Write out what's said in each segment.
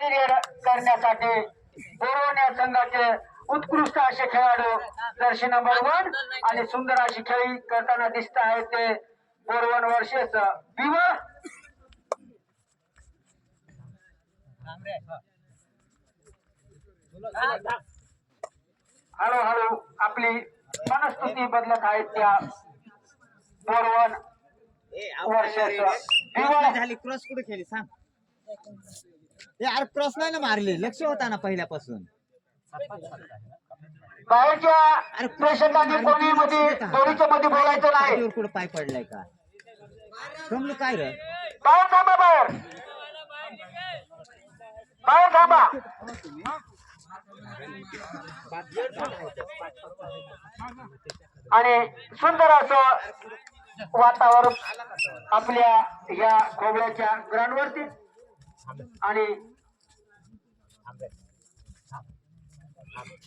Period करण्यासाठी बोरवण्या संघाचे उत्कृष्ट असे खेळाडू जर्सी नंबर 1 आणि सुंदर अशी खेळी करताना दिसत आहेत ते बोरवण वर्षेस बिवळ हळूहळू आपली मनस्थिती बदलत आहेत त्या बोरवण वर्षेस बिवळ झाली क्रॉस कुठे खेळली सांग यार क्रॉस नाही ना मारली लक्ष होता ना पहिल्यापासून बाहेरच्या प्रेक्षकांनी कोणी मध्ये दोरीच्या मध्ये बोलायचं नाही कुठं पाय पडलाय का समजू काय रे बाहेर थांबा बाहेर बाहेर थांबा आणि सुंदर असं वातावरण आपल्या या खोबऱ्याच्या ग्राउंड वरती आणि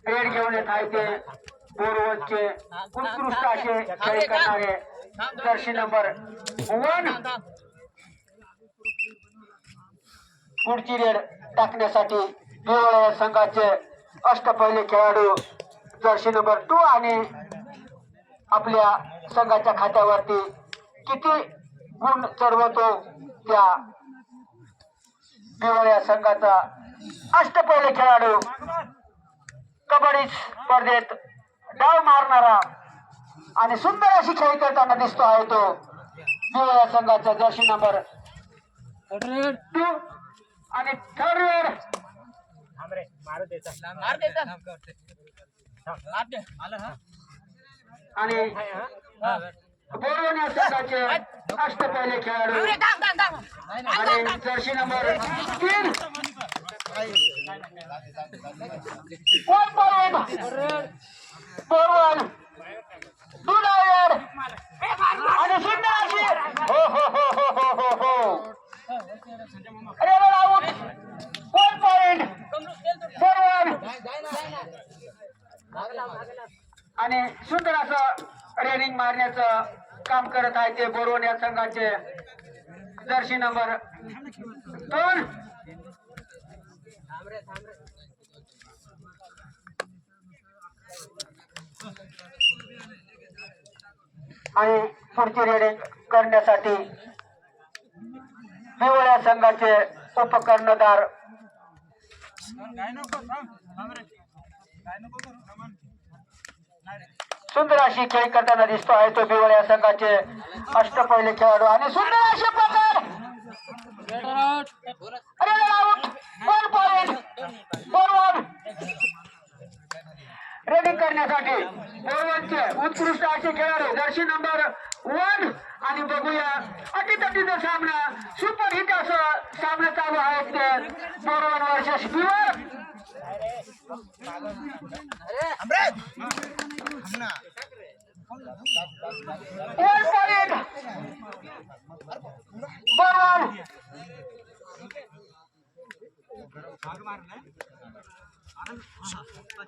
रेड घेऊन येत आहे ते बोरवणचे उत्कृष्ट असे खेळ करणारे जर्सी नंबर 1 पुढची रेड टाकण्यासाठी बिवळ संघाचे अष्टपैलू खेळाडू जर्सी नंबर 2 आणि आपल्या संघाच्या खात्यावरती किती गुण चढवतो त्या बिवळ संघाचा अष्टपैलू खेळाडू कबड्डी स्पर्धेत डाव मारणारा आणि सुंदर अशी खेळी करताना दिसतो आहे तो बिवळ संघाचा जर्सी नंबर 2 आणि थर्ड रेड आणि बोरवण्या संघाचे अष्टपैलू खेळाडू आणि जर्सी नंबर 3 बोरवण दुधायर आणि सुंदर अशी हो हो हो हो हो हो हो रेड आउट 1 पॉइंट बोरवण आणि सुंदर असं रेडिंग मारण्याचं काम करत आहे ते बोरवण या संघाचे जर्सी नंबर 2 आणि पुढची रेडिंग करण्यासाठी बिवळ्या संघाचे उपकर्णधार सुंदर अशी खेळी करताना दिसतो आहे तो बिवळ्या संघाचे अष्टपैलू खेळाडू आणि सुंदर असे प्रकार रेडिंग करण्यासाठी बोरवणचे उत्कृष्ट असे खेळाडू जर्सी नंबर 1 आणि बघूया अटीतटीचा सामना सुपर हिट असं सामना चालू आहे ते बोरवण वर्सेस बिवळ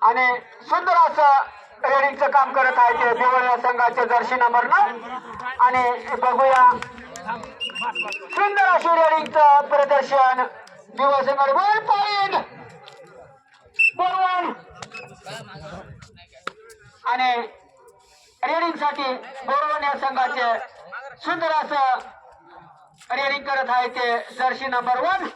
आणि सुंदर असं रेडिंगचं काम करत आहे ते बिवळ संघाचे जर्सी नंबर 9 आणि बघूया सुंदर अशी रेडिंगचं प्रदर्शन बिवळ संघाने 1 पॉइंट बोरवण आणि रेडिंग साठी बोरवण या संघाचे सुंदर असं रेडिंग करत आहे ते जर्सी नंबर 1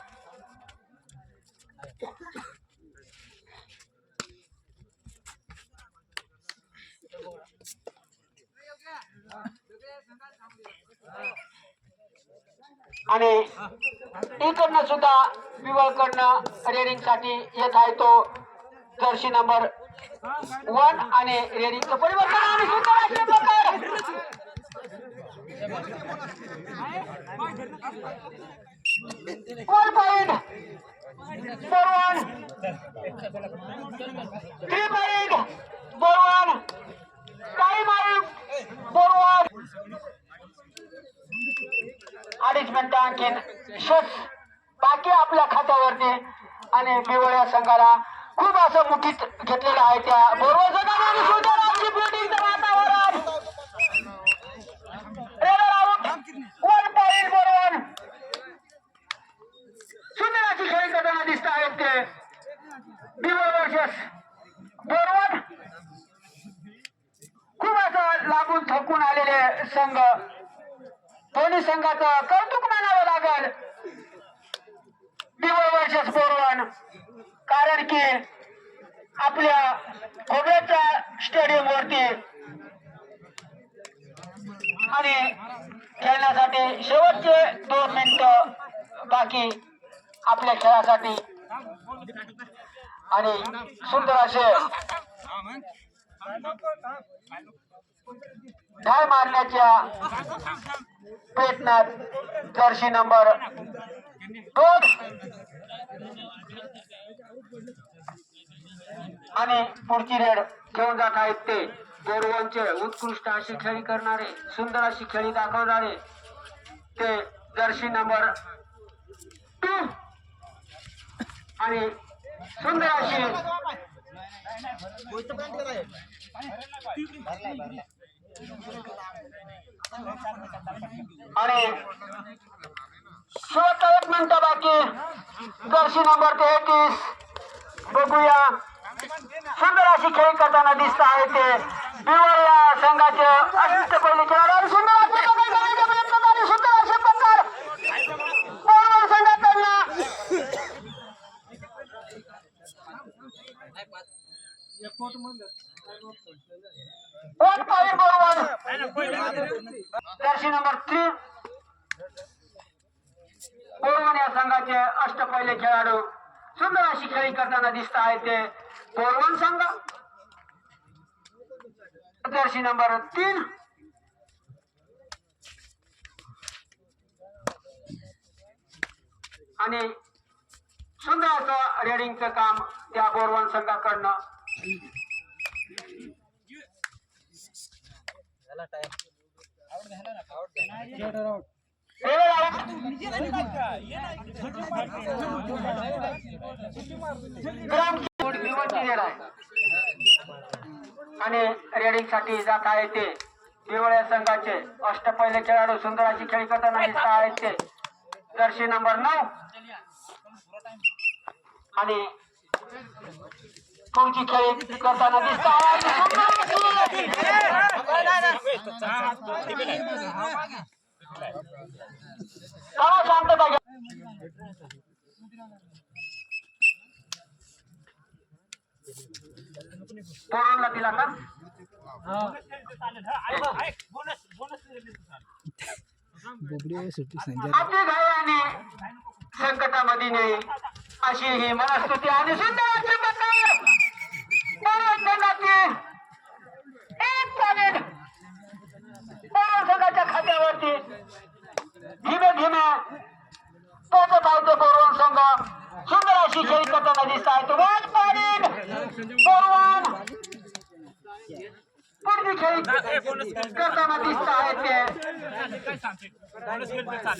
आणि इकडनं सुद्धा बिवळकडनं रेडिंग साठी येत आहे तो जर्सी नंबर 1 आणि रेडिंगचं परिवर्तन आणि सुंदर असे प्रकार वन पॉइंट बोरवण 3 पॉइंट बोरवण टाइम आउट बोरवण 2.5 मिनिटं आणखीन शोध बाकी आपल्या खात्यावरती आणि बिवळ्या संघाला खूप असं मुठीत घेतलेलं आहे त्या बोरवण संघाने सुंदर अशी फिल्डिंगचं वातावरण रेड आउट 1 पॉइंट बोरवण सुंदर अशी खेळी करताना दिसत आहे आहे बिवळ वर्सेस बोरवण. खूप असं लागून थकून आलेले संघ. दोन्ही संघाचं कौतुक मानावं लागल बिवळ वर्सेस बोरवण, कारण की आपल्या खोबऱ्याच्या स्टेडियम वरती आणि खेळण्यासाठी शेवटचे 2 मिनिटं बाकी आपल्या खेळासाठी. आणि सुंदर असे ढाय मारण्याच्या प्रयत्नात जर्सी नंबर 2 आणि पुढची रेड घेऊन जात आहेत ते बोरवणचे उत्कृष्ट अशी खेळी करणारे, सुंदर अशी खेळी दाखवणारे ते जर्सी नंबर 2 आणि सुंदर अशी आणि शेवटचा 1 मिनिट बाकी. जर्सी नंबर 33 बघूया सुंदर अशी खेळी करताना दिसत आहे ते बिवळ या संघाचे अष्टपैलू खेळाडू. आणि सुंदर असे प्रकार करण्याचा प्रयत्न झाले, सुंदर असे प्रकार बोरवण संघाकडनं. वन पॉईंट बोरवण. जर्सी नंबर 3 बोरवण या संघाचे अष्टपैलू खेळाडू सुंदर अशी खेळी करताना दिसत आहे ते बोरवण संघ. जर्सी नंबर 3 आणि सुंदर असं रेडिंगचं काम त्या बोरवण संघाकडनं. आणि रेडिंग साठी जात आहे ते बिवळ्या संघाचे अष्टपैलू खेळाडू सुंदर अशी खेळी करताना दिसत आहेत ते जर्सी नंबर 9 आणि पुढची खेळी करताना दिसत शांतता घ्या. बोरवणला दिला का? आपली घाई संकटामध्ये नाही अशी ही मनस्तुती आणि सुंदर असे प्रकार बोरवण संघाचे 1 पॉईंट बोरवण संघाच्या खात्यावरती धीमे धीमे पोहोचत आहे ते बोरवण संघ. सुंदर अशी खेळी करताना दिसत आहे 1 पॉईंट बोरवण. पुढची खेळी करताना दिसत आहे ते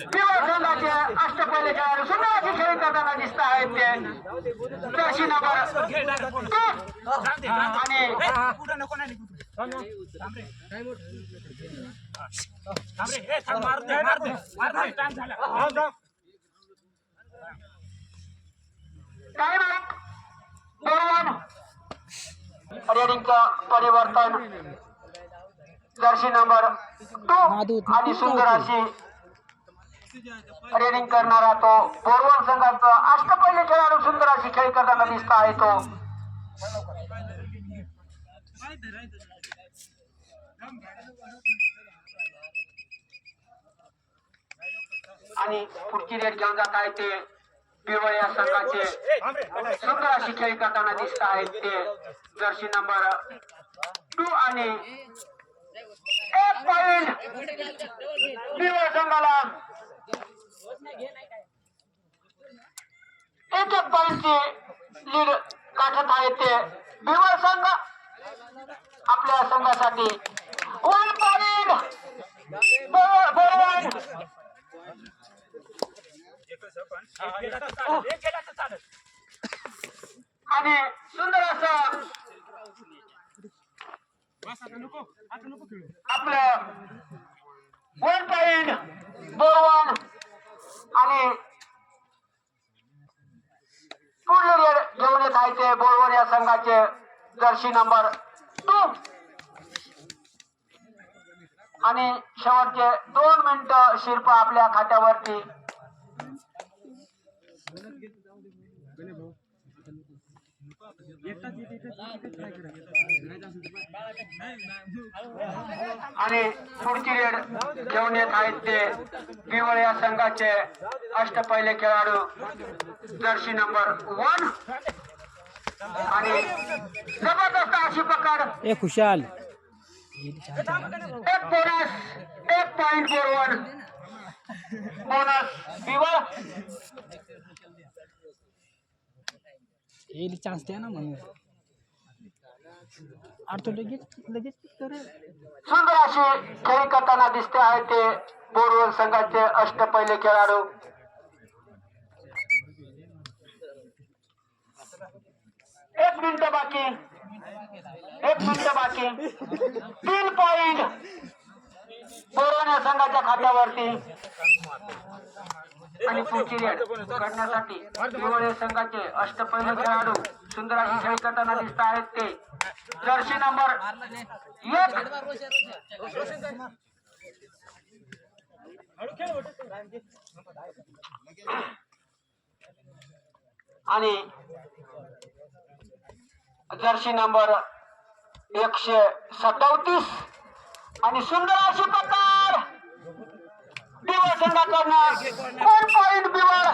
बिवळ संघाचे अष्टपैलू खेळाडू सुंदर अशी खेळी करताना दिसत आहेत ते जर्सी नंबर 2 आणि बोरवण रेडिंगचं परिवर्तन जर्सी नंबर 2 आणि सुंदर अशी रेडिंग करणारा तो बोरवण संघाचा अष्टपैलू खेळाडू सुंदर अशी खेळी करताना दिसत आहे तो. आणि पुढची रेड घेऊन जात आहे ते बिवळ या संघाचे सुंदर अशी खेळी करताना दिसत आहेत ते जर्सी नंबर 2 आणि 1 पॉईंट बिवळ संघाला. 1 पॉईंटची लीड गाठत आहे ते बिवळ संघ. आपल्या संघासाठी 1 पॉईंट बोरवण. आणि सुंदर असं आपलं 1 पॉईंट बोरवण आणि पुढील आहे ते बोरवण या संघाचे जर्सी नंबर 2 आणि शेवटचे 2 मिनिटं शिरपा आपल्या खात्यावरती. आणि पुढची रेड घेऊन येत आहेत ते पिवळ या संघाचे अष्टपैलू खेळाडू जर्सी नंबर 1 आणि जबरदस्त अशी पकड. खुशाल एक बोनस, 1 पॉइंट बोरवण. बोनस पिवळ. येईल चान्स द्या ना मग तो लगेच लगेच सुंदर अशी खेळी करताना दिसते आहे ते बोरवण संघाचे अष्टपैलू खेळाडू. एक मिनिट बाकी, 3 पॉइंट बोरवण या संघाच्या खात्यावरती. आणि पुढची रेड करण्यासाठी पिवळे संघाचे अष्टपैलू खेळाडू सुंदर अशी खेळी करताना दिसत आहेत ते जर्सी नंबर 1 आणि जर्सी नंबर 137 आणि सुंदर अशी पकड पिवळ संघाकडनं. 1 पॉइंट पिवळ.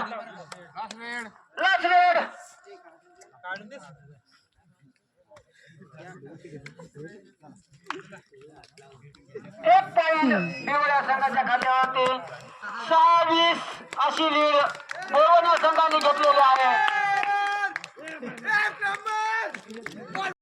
Last raid. एक पॉइंट पिवळ्या संघाच्या खात्यावरती. 26 अशी लीड बोरवण संघाने घेतलेली आहे.